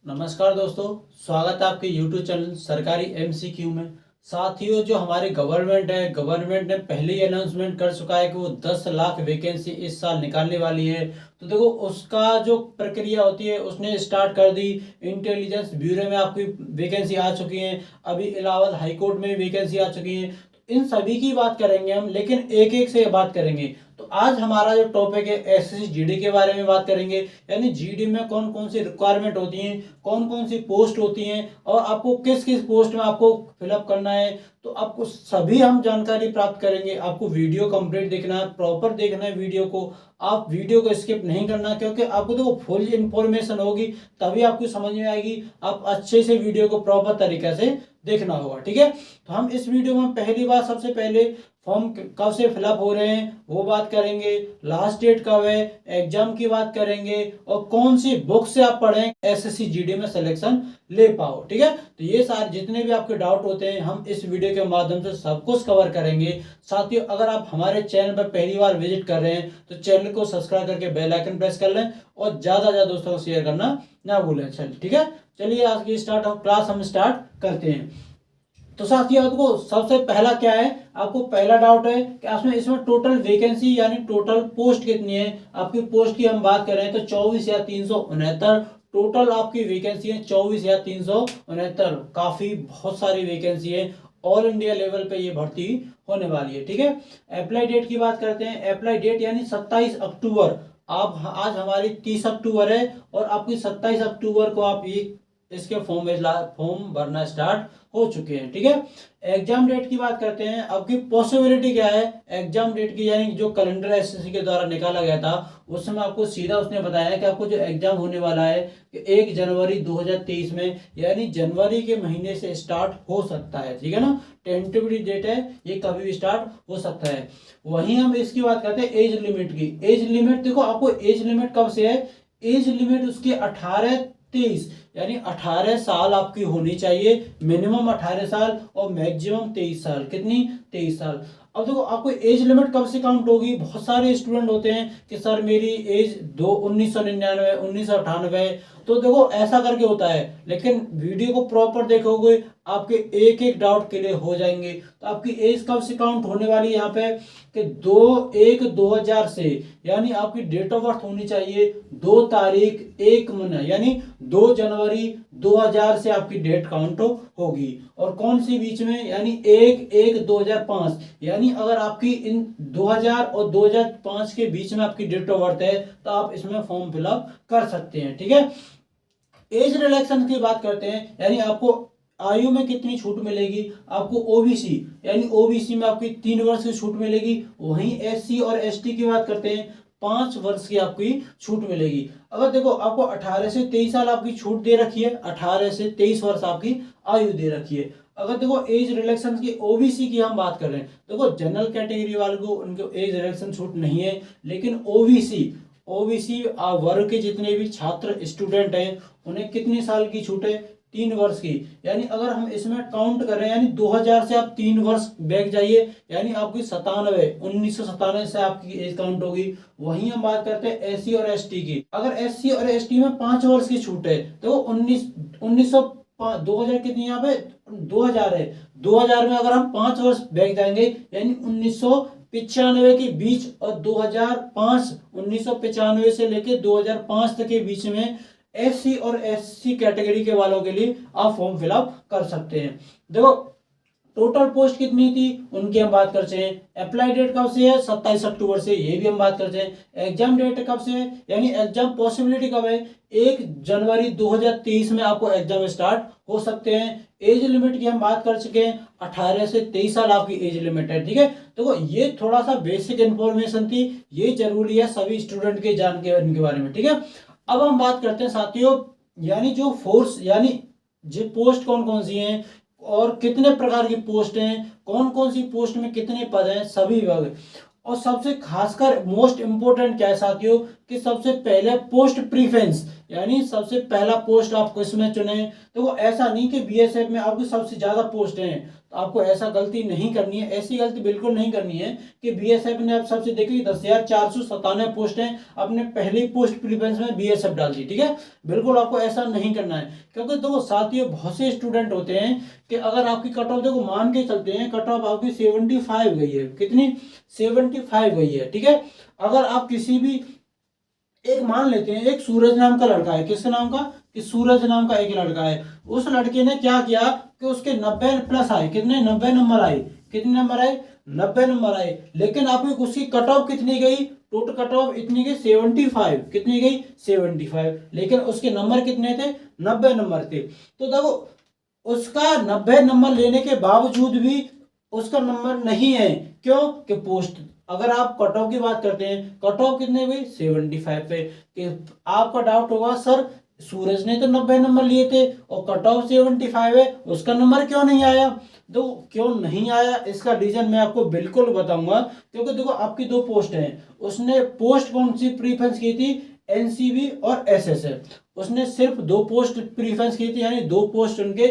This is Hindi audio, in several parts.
नमस्कार दोस्तों, स्वागत है आपके YouTube चैनल सरकारी एमसीक्यू में। साथियों, जो हमारी गवर्नमेंट ने पहले ही अनाउंसमेंट कर चुका है कि वो 10 लाख वैकेंसी इस साल निकालने वाली है। तो देखो, उसका जो प्रक्रिया होती है उसने स्टार्ट कर दी। इंटेलिजेंस ब्यूरो में आपकी वैकेंसी आ चुकी है, अभी इलाहाबाद हाई कोर्ट में वैकेंसी आ चुकी है। तो इन सभी की बात करेंगे हम, लेकिन एक एक से बात करेंगे। तो आज हमारा जो टॉपिक है एसएससी जीडी के बारे में बात करेंगे, यानी जीडी में कौन कौन सी रिक्वायरमेंट होती हैं, कौन कौन सी पोस्ट होती हैं और आपको किस किस पोस्ट में आपको फिलअप करना है। तो आपको सभी हम जानकारी प्राप्त करेंगे। आपको वीडियो कंप्लीट देखना है, प्रॉपर देखना है वीडियो को। आप वीडियो को स्किप नहीं करना, क्योंकि आपको तो फुल इंफॉर्मेशन होगी तभी आपको समझ में आएगी। आप अच्छे से वीडियो को प्रॉपर तरीके से देखना होगा, ठीक है। तो हम इस वीडियो में पहली बार सबसे पहले फॉर्म कब से फिलअप हो रहे हैं वो बात करेंगे, लास्ट डेट कब है, एग्जाम की बात करेंगे और कौन सी बुक से आप पढ़ें एसएससी जीडी में सिलेक्शन ले पाओ, ठीक है। तो ये सारे जितने भी आपके डाउट होते हैं हम इस वीडियो के माध्यम से सब कुछ कवर करेंगे। साथियों, अगर आप हमारे चैनल पर पहली बार विजिट कर रहे हैं तो चैनल को सब्सक्राइब करके बेल आइकन प्रेस कर लें और ज्यादा से ज्यादा दोस्तों को शेयर करना ना भूलें। चलिए, ठीक है। चलिए आज की क्लास हम स्टार्ट करते हैं। तो साथियों, आपको सबसे पहला क्या है, आपको पहला डाउट है कि इसमें टोटल वैकेंसी यानी टोटल पोस्ट कितनी है। आपकी पोस्ट की हम बात करें तो 24,369 टोटल आपकी वैकेंसी है। 24,369 काफी बहुत सारी वैकेंसी है। ऑल इंडिया लेवल पे ये भर्ती होने वाली है, ठीक है। अप्लाई डेट की बात करते हैं। अप्लाई डेट यानी 27 अक्टूबर। आप आज हमारी 30 अक्टूबर है और आपकी 27 अक्टूबर को आप ये इसके फॉर्म भरना स्टार्ट हो चुके हैं, ठीक है। एग्जाम डेट की बात करते हैं। आपकी पॉसिबिलिटी क्या है एग्जाम डेट की, यानी जो कैलेंडर एसएससी के द्वारा निकाला गया था उस समय आपको सीधा उसने बताया कि आपको जो एग्जाम होने वाला है कि 1 जनवरी 2023 में, यानी जनवरी के महीने से स्टार्ट हो सकता है, ठीक है ना। टेंटेटिव डेट है, ये कभी भी स्टार्ट हो सकता है। वहीं हम इसकी बात करते हैं एज लिमिट की। एज लिमिट देखो, आपको एज लिमिट कब से है, एज लिमिट उसकी 18-23 यानी 18 साल आपकी होनी चाहिए। मिनिमम 18 साल और मैक्सिमम 23 साल। कितनी? 23 साल। अब देखो, आपको एज लिमिट कब से काउंट होगी। बहुत सारे स्टूडेंट होते हैं कि सर मेरी एज 1999 1998। तो देखो ऐसा करके होता है, लेकिन वीडियो को प्रॉपर देखोगे आपके एक एक डाउट क्लियर हो जाएंगे। तो आपकी एज कब से काउंट होने वाली है यहाँ पे कि 2/1/2000 से, यानी आपकी डेट ऑफ बर्थ होनी चाहिए 2 तारीख 1 महीना यानी 2 जनवरी 2000 से आपकी डेट काउंट होगी। और कौन सी बीच में, यानी 1/1/2005। यानी अगर आपकी इन 2000 और 2005 के बीच में आपकी डेट ऑफ बर्थ है तो आप इसमें फॉर्म फिलअप कर सकते हैं, ठीक है। एज रिलैक्सेशन की बात करते हैं, यानी आपको आयु में कितनी छूट मिलेगी। आपको ओबीसी यानी ओबीसी में आपकी 3 वर्ष की छूट मिलेगी। वहीं एससी और एसटी की बात करते हैं 5 वर्ष की आपकी छूट मिलेगी। अगर देखो, आपको 18 से 23 साल आपकी छूट दे रखी है, 18 से 23 वर्ष आपकी आयु दे रखी है। अगर देखो एज रिलैक्सेशन की ओबीसी की हम बात कर रहे हैं, देखो जनरल कैटेगरी वाले को उनको एज रिलैक्सेशन छूट नहीं है, लेकिन ओबीसी ओबीसी वर्ग के जितने भी छात्र स्टूडेंट हैं उन्हें कितनी साल की छूट है, 3 वर्ष की। यानी अगर हम इसमें काउंट करें, यानी 2000 से आप 3 वर्ष बैक जाइए, यानी आपकी 1997 से आपकी एज काउंट होगी। वहीं हम बात करते हैं एससी और एसटी की। अगर एससी और एसटी में 5 वर्ष की छूट है तो 2000 कितनी यहाँ पे 2000 है। 2000 में अगर हम 5 वर्ष बैक जाएंगे यानी 1995 के बीच और 2005 1995 से लेकर 2005 तक के बीच में एससी और एससी कैटेगरी के वालों के लिए आप फॉर्म फिलअप कर सकते हैं। देखो टोटल पोस्ट कितनी थी उनकी हम बात करते हैं। अप्लाई डेट कब से है, 27 अक्टूबर से, ये भी हम बात करते हैं। एग्जाम डेट कब से है, यानी एग्जाम पॉसिबिलिटी कब है, 1 जनवरी 2023 में आपको एग्जाम स्टार्ट हो सकते हैं। एज लिमिट की हम बात कर चुके हैं, 18 से 23 साल आपकी एज लिमिट है, ठीक है। देखो ये थोड़ा सा बेसिक इंफॉर्मेशन थी, ये जरूरी है सभी स्टूडेंट के जान के इनके बारे में, ठीक है। अब हम बात करते हैं साथियों, यानी जो फोर्स यानी जो पोस्ट कौन कौन सी हैं और कितने प्रकार की पोस्ट हैं, कौन कौन सी पोस्ट में कितने पद हैं, सभी विभाग। और सबसे खासकर मोस्ट इंपोर्टेंट क्या है साथियों कि सबसे पहले पोस्ट प्रीफरेंस, यानी सबसे पहला पोस्ट आप किसमें चुने। देखो ऐसा नहीं कि बीएसएफ में आपकी सबसे ज्यादा पोस्ट हैं, तो आपको ऐसा गलती नहीं करनी है, ऐसी गलती बिल्कुल नहीं करनी है कि बीएसएफ ने आप सबसे देखिए 10,497 पोस्ट हैं, आपने पहली पोस्ट प्रीफरेंस में बीएसएफ डाल दी, ठीक है। बिल्कुल आपको ऐसा नहीं करना है, क्योंकि देखो साथियों बहुत से स्टूडेंट होते हैं कि अगर आपकी कट ऑफ देखो मान के चलते हैं, कट ऑफ आपकी 75 गई है, कितनी 75 गई है, ठीक है। अगर आप किसी भी एक मान लेते हैं, एक सूरज नाम का लड़का है, किसके नाम का, कि सूरज नाम का एक लड़का है, उस लड़के ने क्या किया कि उसके 90 प्लस आए, कितने 90 नंबर आए, कितने नंबर आए 90 नंबर आए, लेकिन आपकी उसकी कट ऑफ कितनी गई, टोटल कट ऑफ इतनी गई 75, कितनी गई 75, लेकिन उसके नंबर कितने थे 90 नंबर थे। तो देखो उसका 90 नंबर लेने के बावजूद भी उसका नंबर नहीं है, क्यों कि पोस्ट, अगर आप कट ऑफ की बात करते हैं, कट ऑफ कितने हुई 75 पे, कि आपका डाउट होगा सर सूरज ने तो 90 नंबर लिए थे और कट ऑफ 75 है, उसका नंबर क्यों नहीं आया। तो क्यों नहीं आया इसका रीजन मैं आपको बिल्कुल बताऊंगा, क्योंकि देखो आपकी दो पोस्ट हैं, उसने पोस्ट कौन सी प्रीफरेंस की थी, एनसीबी और एसएसएफ, उसने सिर्फ दो पोस्ट प्रीफरेंस की थी, यानी दो पोस्ट उनके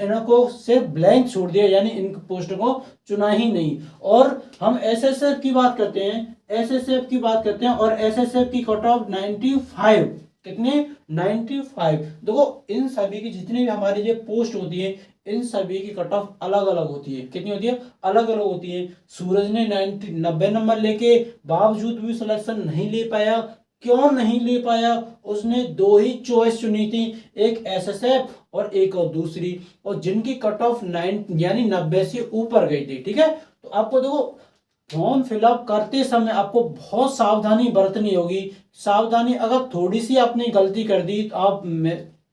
इनको सिर्फ ब्लैंक छोड़ दिया, यानी इन पोस्ट को चुना ही नहीं। और हम एसएसएफ की बात करते हैं, एसएसएफ की बात करते हैं और एसएसएफ की कट ऑफ 95, कितने 95। देखो इन सभी की जितनी भी हमारी जो पोस्ट होती है, इन सभी की कट ऑफ अलग अलग होती है, कितनी होती है अलग अलग होती है। सूरज ने 90 नंबर लेके बावजूद भी सिलेक्शन नहीं ले पाया, क्यों नहीं ले पाया, उसने दो ही चॉइस चुनी थी, एक एसएसएफ और एक और दूसरी, और जिनकी कट ऑफ 9 यानी 90 से ऊपर गई थी, ठीक है। तो आपको देखो फॉर्म फिलअप करते समय आपको बहुत सावधानी बरतनी होगी। सावधानी, अगर थोड़ी सी आपने गलती कर दी तो आप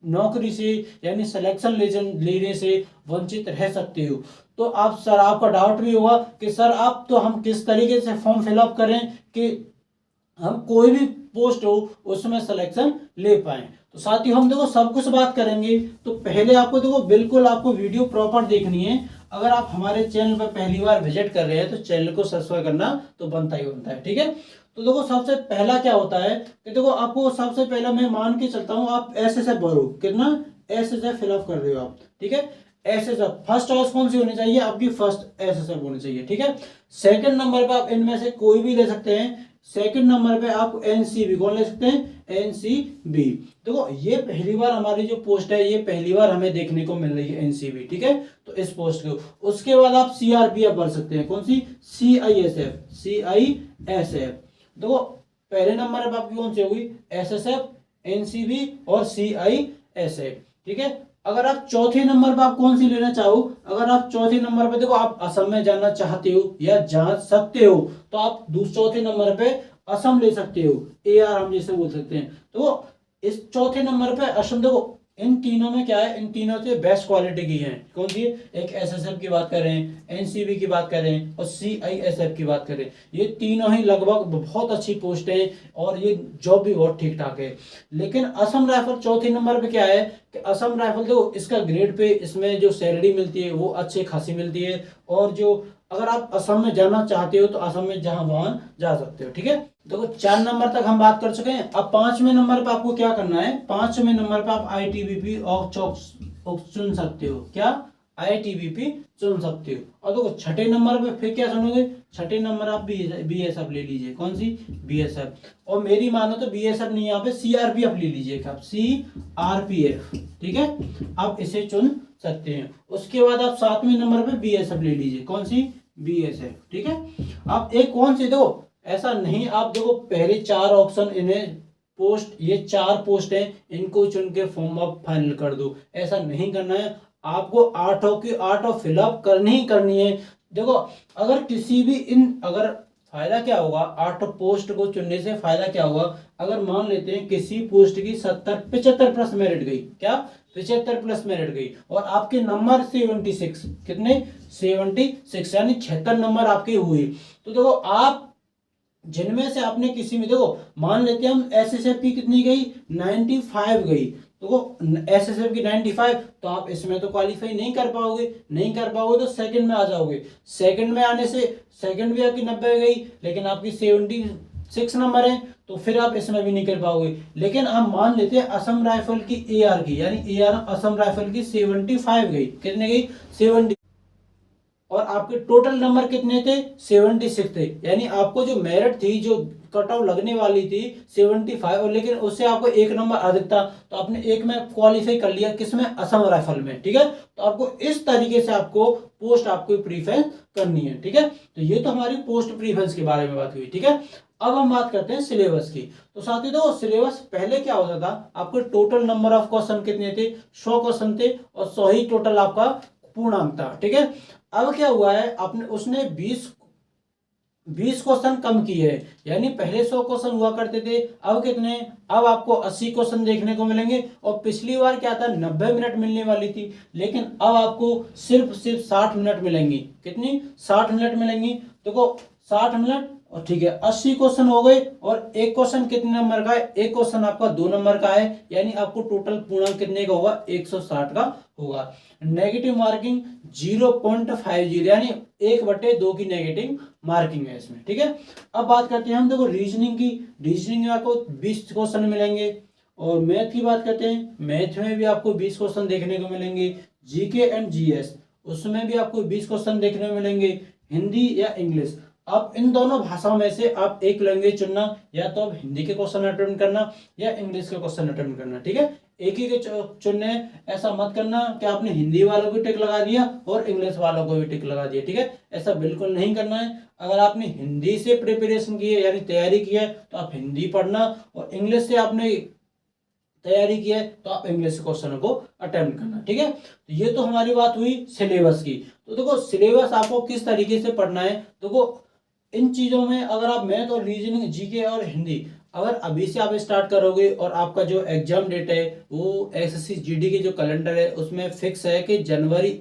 नौकरी से यानी सिलेक्शन लेने से वंचित रह सकते हो। तो आप सर आपका डाउट भी होगा कि सर आप तो हम किस तरीके से फॉर्म फिलअप करें कि हम कोई भी पोस्ट हो उसमें सिलेक्शन ले पाए। तो साथियों हम देखो सब कुछ बात करेंगे, तो पहले आपको देखो बिल्कुल आपको वीडियो प्रॉपर देखनी है। अगर आप हमारे चैनल पर पहली बार विजिट कर रहे हैं तो चैनल को सब्सक्राइब करना तो बनता ही बनता है, ठीक है। तो देखो सबसे पहला क्या होता है कि देखो आपको सबसे पहला मैं मान के चलता हूं, आप एसएसएफ भरो, कितना एसएसएफ फिलअप कर रहे हो आप, ठीक है। एसएसएफ फर्स्ट चॉइस कौन सी होनी चाहिए आपकी, फर्स्ट एसएसएफ होनी चाहिए, ठीक है। सेकंड नंबर पर आप इनमें से कोई भी ले सकते हैं, सेकंड नंबर पे आप एनसीबी कौन ले सकते हैं, एनसीबी। देखो ये पहली बार हमारी जो पोस्ट है ये पहली बार हमें देखने को मिल रही है एनसीबी, ठीक है। तो इस पोस्ट को उसके बाद आप सीआरपीएफ भर सकते हैं, कौन सी सीआईएसएफ, सीआईएसएफ। देखो पहले नंबर पर आपकी कौन सी होगी एसएसएफ, एनसीबी और सीआईएसएफ, ठीक है। अगर आप चौथे नंबर पर आप कौन सी लेना चाहो, अगर आप चौथे नंबर पे देखो आप असम में जाना चाहते हो या जा सकते हो तो आप चौथे नंबर पे असम ले सकते हो, एआर हम जैसे बोल सकते हैं। तो इस चौथे नंबर पे असम, देखो इन तीनों में क्या है, इन तीनों से बेस्ट क्वालिटी की है, कौन सी है, एक एसएसएफ की बात करें, एनसीबी की बात करें और सीआईएसएफ की बात करें, ये तीनों ही लगभग बहुत अच्छी पोस्ट है और ये जॉब भी बहुत ठीक ठाक है। लेकिन असम राइफल चौथे नंबर पे क्या है कि असम राइफल देखो इसका ग्रेड पे इसमें जो सैलरी मिलती है वो अच्छी खासी मिलती है, और जो अगर आप असम में जाना चाहते हो तो असम में जहां वहां जा सकते हो, ठीक है। देखो 4 नंबर तक हम बात कर चुके हैं। अब 5वें नंबर पे आपको क्या करना है, 5वें नंबर पे आप आईटीबीपी और चुन सकते हो, क्या आईटीबीपी चुन सकते हो। और देखो 6ठे नंबर पे फिर क्या चुनोगे, 6ठे नंबर आप बीएसएफ ले लीजिए, कौन सी बीएसएफ, और मेरी मानो तो बीएसएफ नहीं यहाँ पे सीआरपीएफ ले लीजिए आप, सीआरपीएफ, ठीक है, आप इसे चुन सकते हैं। उसके बाद आप 7वें नंबर पे बीएसएफ ले लीजिए, कौन सी बीएसएफ, ठीक है। आप एक कौन सी, देखो ऐसा नहीं, आप देखो पहले 4 ऑप्शन इन्हें पोस्ट, ये 4 पोस्ट है इनको चुन के फॉर्म आप फाइनल कर दो, ऐसा नहीं करना है। आपको 8 की 8 फिलअप करनी ही करनी है। देखो अगर किसी भी अगर फायदा क्या होगा 8 पोस्ट को चुनने से, फायदा क्या होगा, अगर मान लेते हैं किसी पोस्ट की 75 प्लस मेरिट गई, क्या 75 प्लस मेरिट गई और आपके नंबर 76, कितने 76 यानी 76 नंबर आपके हुए, तो देखो आप जिनमें से आपने किसी में, देखो मान लेते हैं हम एसएसएफ की कितनी गई 95 गई, तो एसएसएफ की 95, तो आप इसमें तो क्वालिफाई नहीं कर पाओगे, नहीं कर पाओगे तो सेकंड में आ जाओगे। सेकंड में आने से सेकंड भी आपकी 90 गई लेकिन आपकी 76 नंबर है, तो तो फिर आप इसमें भी नहीं कर पाओगे। लेकिन हम मान लेते हैं असम राइफल की एआर की, यानी एआर असम राइफल की 75 गई, कितने गई 70, और आपके टोटल नंबर कितने थे 76 थे, यानी आपको जो मेरिट थी, जो कट ऑफ लगने वाली थी 75, और लेकिन उससे आपको एक नंबर अधिक था, तो आपने एक में क्वालिफाई कर लिया, किसमें असम राइफल में, ठीक है। तो आपको इस तरीके से आपको पोस्ट आपको प्रीफरेंस करनी है, ठीक है। तो ये तो हमारी पोस्ट प्रीफरेंस के बारे में बात हुई, ठीक है। अब हम बात करते हैं सिलेबस की। तो साथियों तो सिलेबस पहले क्या होता था, आपको टोटल नंबर ऑफ क्वेश्चन कितने थे 100 क्वेश्चन थे, और 100 ही टोटल आपका पूर्णांक था, ठीक है। अब क्या हुआ है, आपने उसने 20 क्वेश्चन कम किए हैं, यानी पहले 100 क्वेश्चन हुआ करते थे, अब कितने, अब आपको 80 क्वेश्चन देखने को मिलेंगे। और पिछली बार क्या था 90 मिनट मिलने वाली थी, लेकिन अब आपको सिर्फ 60 मिनट मिलेंगी, कितनी 60 मिनट मिलेंगी। देखो 60 मिनट, और ठीक है 80 क्वेश्चन हो गए, और एक क्वेश्चन कितने नंबर का है, एक क्वेश्चन आपका 2 नंबर का है, यानी आपको टोटल पूर्णांक कितने का होगा 160 का होगा। नेगेटिव मार्किंग 0.50, यानी 1/2 की नेगेटिव मार्किंग है इसमें, ठीक है। अब बात करते हैं हम, देखो रीजनिंग की। रीजनिंग में आपको 20 क्वेश्चन मिलेंगे, और मैथ की बात करते हैं, मैथ में भी आपको 20 क्वेश्चन देखने को मिलेंगे। जीके एंड जीएस, उसमें भी आपको 20 क्वेश्चन देखने को मिलेंगे। हिंदी या इंग्लिश, आप इन दोनों भाषाओं में से आप एक लैंग्वेज चुनना, या तो आप हिंदी के क्वेश्चन अटेम्प्ट करना या इंग्लिश के क्वेश्चन अटेम्प्ट करना, ठीक है। एक ही के चुनने, ऐसा मत करना कि आपने हिंदी वालों को टिक लगा दिया और इंग्लिश वालों को भी टिक लगा दिया, ठीक है। ऐसा बिल्कुल नहीं करना है। अगर आपने हिंदी से प्रिपरेशन की है, यानी तैयारी की है, तो आप हिंदी पढ़ना, और इंग्लिश से आपने तैयारी की है तो आप इंग्लिश क्वेश्चनों को अटेम्प्ट करना, ठीक है। तो ये तो हमारी बात हुई सिलेबस की। तो देखो सिलेबस आपको किस तरीके से पढ़ना है, देखो इन चीजों में अगर आप मैथ और रीजनिंग, जीके और हिंदी अगर अभी से आप स्टार्ट करोगे, और आपका जो एग्जाम डेट है वो एसएससी जीडी के जो कैलेंडर है उसमें फिक्स है कि जनवरी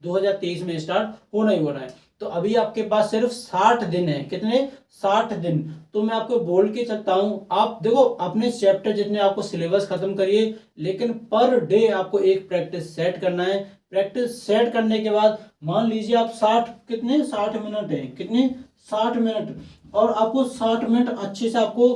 2023 में स्टार्ट होना ही होना है। तो अभी आपके पास सिर्फ 60 दिन है, कितने 60 दिन। तो मैं आपको बोल के चलता हूं, आप देखो अपने चैप्टर जितने आपको सिलेबस खत्म करिए, लेकिन पर डे आपको एक प्रैक्टिस सेट करना है। प्रैक्टिस सेट करने के बाद मान लीजिए आप 60 मिनट है, कितने 60 मिनट, और आपको 60 मिनट अच्छे से आपको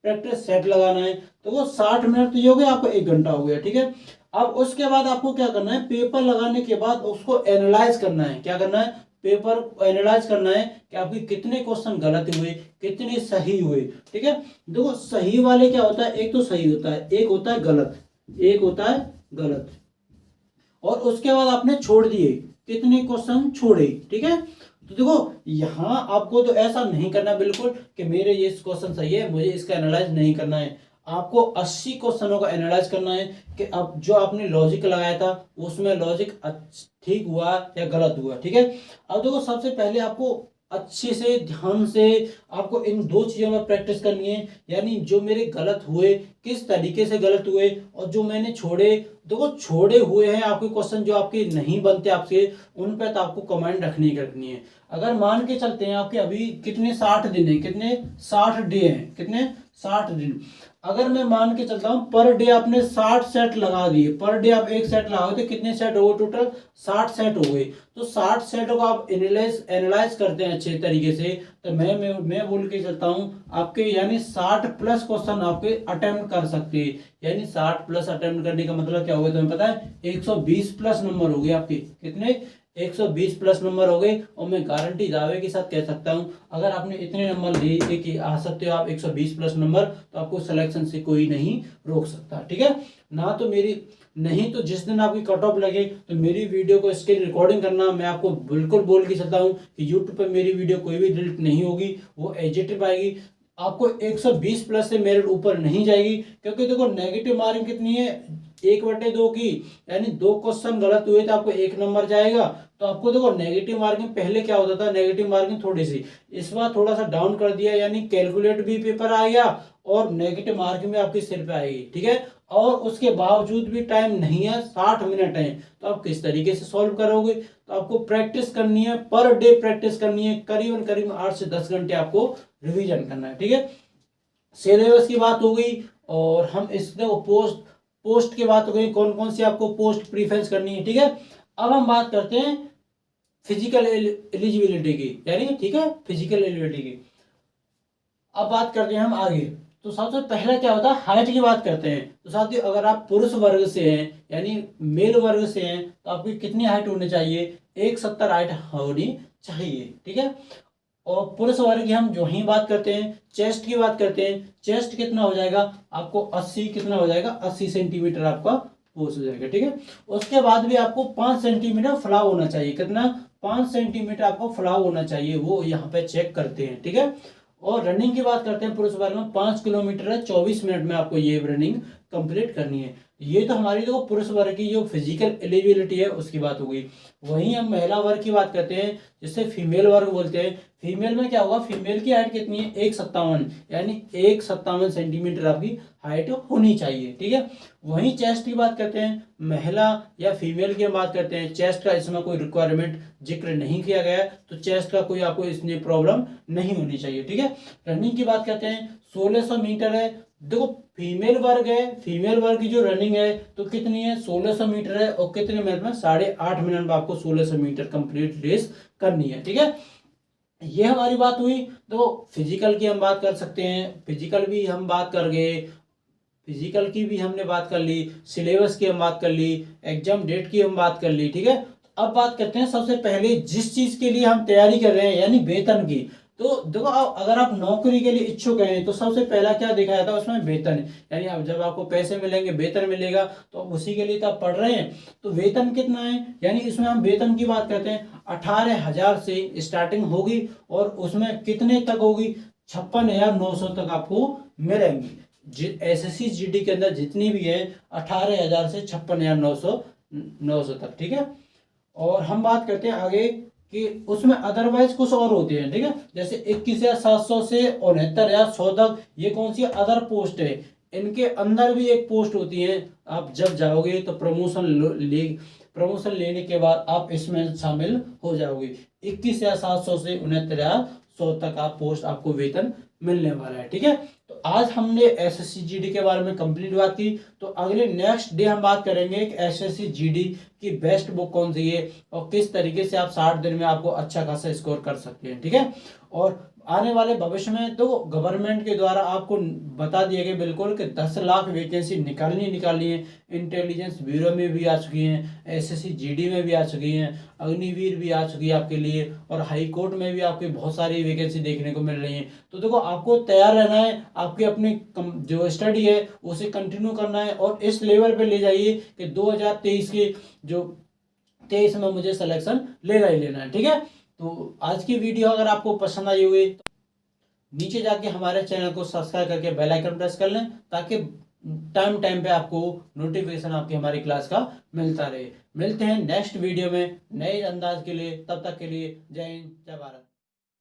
प्रैक्टिस सेट लगाना है। तो वो 60 मिनट तो ये हो गया, आपको 1 घंटा हो गया, ठीक है। अब उसके बाद आपको क्या करना है, पेपर लगाने के बाद उसको एनालाइज करना है। क्या करना है, पेपर को एनालाइज करना है कि आपके कितने क्वेश्चन गलत हुए, कितने सही हुए, ठीक है। देखो सही वाले क्या होता है, एक तो सही होता है, एक होता है गलत, एक होता है गलत, और उसके बाद आपने छोड़ दिए, कितने क्वेश्चन छोड़े, ठीक है। तो देखो यहां आपको तो ऐसा नहीं करना बिल्कुल कि मेरे ये क्वेश्चन सही है, मुझे इसका एनालाइज नहीं करना है। आपको 80 क्वेश्चनों का एनालाइज करना है कि अब जो आपने लॉजिक लगाया था उसमें लॉजिक ठीक हुआ या गलत हुआ, ठीक है। अब देखो सबसे पहले आपको अच्छे से ध्यान से आपको इन 2 चीजों में प्रैक्टिस करनी है, यानी जो मेरे गलत हुए किस तरीके से गलत हुए, और जो मैंने छोड़े, देखो छोड़े हुए हैं आपके क्वेश्चन जो आपके नहीं बनते आपसे, उन पर तो आपको कमेंट रखनी है। अगर मान के चलते हैं आपके अभी कितने 60 दिन है, कितने 60 डे हैं, कितने 60 दिन, अगर मैं मान के चलता हूं पर डे आपने 60 सेट लगा दिए, पर डे आप एक सेट लगाओ तो कितने सेट हो गए, टोटल 60 सेट हो गए। तो 60 सेटों को आप एनालाइज करते हैं अच्छे तरीके से, तो मैं बोल के चलता हूं आपके, यानी 60 प्लस क्वेश्चन आपके अटेम्प्ट कर सकते हैं। यानी 60 प्लस अटेम्प्ट करने का मतलब क्या होगा तुम्हें पता है, 120 प्लस नंबर हो गए आपके, कितने 120 प्लस नंबर हो गए। और मैं गारंटी दावे के साथ कह सकता हूं अगर आपने इतने नंबर ले के आ सकते हो आप 120 प्लस नंबर, तो आपको सिलेक्शन से कोई नहीं रोक सकता, ठीक है ना। तो नहीं तो जिस दिन आपकी कट ऑफ लगे तो मेरी वीडियो को इसके रिकॉर्डिंग करना, मैं आपको बिल्कुल बोल के चलता हूं कि यूट्यूब पर मेरी वीडियो कोई भी डिलीट नहीं होगी, वो एडिटेड आएगी। आपको 120 प्लस से मेरिट ऊपर नहीं जाएगी, क्योंकि देखो नेगेटिव मार्किंग कितनी है 1/2 की, यानी 2 क्वेश्चन गलत हुए तो आपको 1 नंबर जाएगा। तो आपको देखो नेगेटिव मार्किंग पहले क्या होता था, नेगेटिव मार्किंग थोड़ी सी, इस बार थोड़ा सा डाउन कर दिया, यानी कैलकुलेट भी पेपर आ गया और नेगेटिव मार्किंग भी आपके सिर पे आएगी, ठीक है। और उसके बावजूद भी टाइम नहीं है, 60 मिनट है, तो आप किस तरीके से सॉल्व करोगे। तो आपको प्रैक्टिस करनी है, पर डे प्रैक्टिस करनी है, करीबन 8 से 10 घंटे आपको रिवीजन करना है, ठीक है। सिलेबस की बात हो गई, और हम इसमें पोस्ट की बात हो गई, कौन कौन सी आपको पोस्ट प्रीफरेंस करनी है, ठीक है। अब हम बात करते हैं फिजिकल एलिजिबिलिटी की, यानी ठीक है फिजिकल एलिजिबिलिटी की। अब बात करते हैं हम आगे। तो सबसे पहले क्या होता है, हाइट की बात करते हैं। तो साथियों अगर आप पुरुष वर्ग से हैं यानी मेल वर्ग से हैं तो आपकी कितनी हाइट होनी चाहिए, 170 हाइट होनी चाहिए, ठीक है। और पुरुष वर्ग की हम जो ही बात करते हैं, चेस्ट की बात करते हैं, चेस्ट कितना हो जाएगा आपको 80, कितना हो जाएगा 80 सेंटीमीटर आपका पोस्ट हो जाएगा, ठीक है। उसके बाद भी आपको 5 सेंटीमीटर फलाव होना चाहिए, कितना 5 सेंटीमीटर आपको फलाव होना चाहिए, वो यहाँ पे चेक करते हैं, ठीक है। और रनिंग की बात करते हैं, पुरुष वर्ग में 5 किलोमीटर है 24 मिनट में आपको ये रनिंग कंप्लीट करनी है। ये तो हमारी देखो पुरुष वर्ग की जो फिजिकल एलिजिबिलिटी है उसकी बात हो गई। वहीं हम महिला वर्ग की बात करते हैं जिससे फीमेल वर्ग बोलते हैं। फीमेल में क्या होगा, फीमेल की हाइट कितनी है 157, यानी 157 सेंटीमीटर आपकी हाइट होनी चाहिए, ठीक है। वहीं चेस्ट की बात करते हैं, महिला या फीमेल की बात करते हैं, चेस्ट का इसमें कोई रिक्वायरमेंट जिक्र नहीं किया गया है, तो चेस्ट का कोई आपको इसमें प्रॉब्लम नहीं होनी चाहिए, ठीक है। रनिंग की बात करते हैं, 1600 मीटर है। देखो फीमेल वर्ग है, फीमेल वर्ग की जो रनिंग है तो कितनी है 1600 मीटर है, और कितने मिनट में 8.5 मिनट में आपको 1600 मीटर कंप्लीट रेस करनी है, ठीक है। ये हमारी बात हुई। तो फिजिकल की हम बात कर सकते हैं, फिजिकल भी हम बात कर गए, फिजिकल की भी हमने बात कर ली, सिलेबस की हम बात कर ली, एग्जाम डेट की हम बात कर ली, ठीक है। अब बात करते हैं सबसे पहले जिस चीज के लिए हम तैयारी कर रहे हैं यानी वेतन की। तो देखो अगर आप नौकरी के लिए इच्छुक हैं तो सबसे पहला क्या देखा जाता है उसमें वेतन, यानी अब जब आपको पैसे मिलेंगे वेतन मिलेगा तो उसी के लिए तो आप पढ़ रहे हैं। तो वेतन कितना है, यानी इसमें हम वेतन की बात करते हैं 18,000 से स्टार्टिंग होगी, और उसमें कितने तक होगी 56,900 तक आपको मिलेंगी। एसएससी जीडी के अंदर जितनी भी है 18,000 से 56,900 तक, ठीक है। और हम बात करते हैं आगे कि उसमें अदरवाइज कुछ और होते हैं, ठीक है, जैसे 21,700 से 69,100 तक, ये कौन सी अदर पोस्ट है। इनके अंदर भी एक पोस्ट होती है, आप जब जाओगे तो प्रमोशन लेने के बाद आप इसमें शामिल हो जाओगे। 21,700 से 69,100 तक आप पोस्ट आपको वेतन मिलने वाला है, ठीक है। तो आज हमने एसएससी जीडी के बारे में कंप्लीट बात की। तो अगले नेक्स्ट डे हम बात करेंगे कि एसएससी जीडी की बेस्ट बुक कौन सी है और किस तरीके से आप 60 दिन में आपको अच्छा खासा स्कोर कर सकते हैं, ठीक है। और आने वाले भविष्य में तो गवर्नमेंट के द्वारा आपको बता दिया गया बिल्कुल कि 10 लाख वैकेंसी निकालनी है। इंटेलिजेंस ब्यूरो में भी आ चुकी हैं, एसएससी जीडी में भी आ चुकी हैं, अग्निवीर भी आ चुकी है आपके लिए, और हाई कोर्ट में भी आपकी बहुत सारी वैकेंसी देखने को मिल रही है। तो देखो आपको तैयार रहना है, आपकी अपनी जो स्टडी है उसे कंटिन्यू करना है, और इस लेवल पे ले जाइए कि 2023 के जो 23 में मुझे सिलेक्शन लेना ही लेना है, ठीक है। तो आज की वीडियो अगर आपको पसंद आई हुई तो नीचे जाके हमारे चैनल को सब्सक्राइब करके बेल आइकन प्रेस कर लें, ताकि टाइम टाइम पे आपको नोटिफिकेशन आपकी हमारी क्लास का मिलता रहे। मिलते हैं नेक्स्ट वीडियो में नए अंदाज के लिए, तब तक के लिए जय हिंद जय भारत।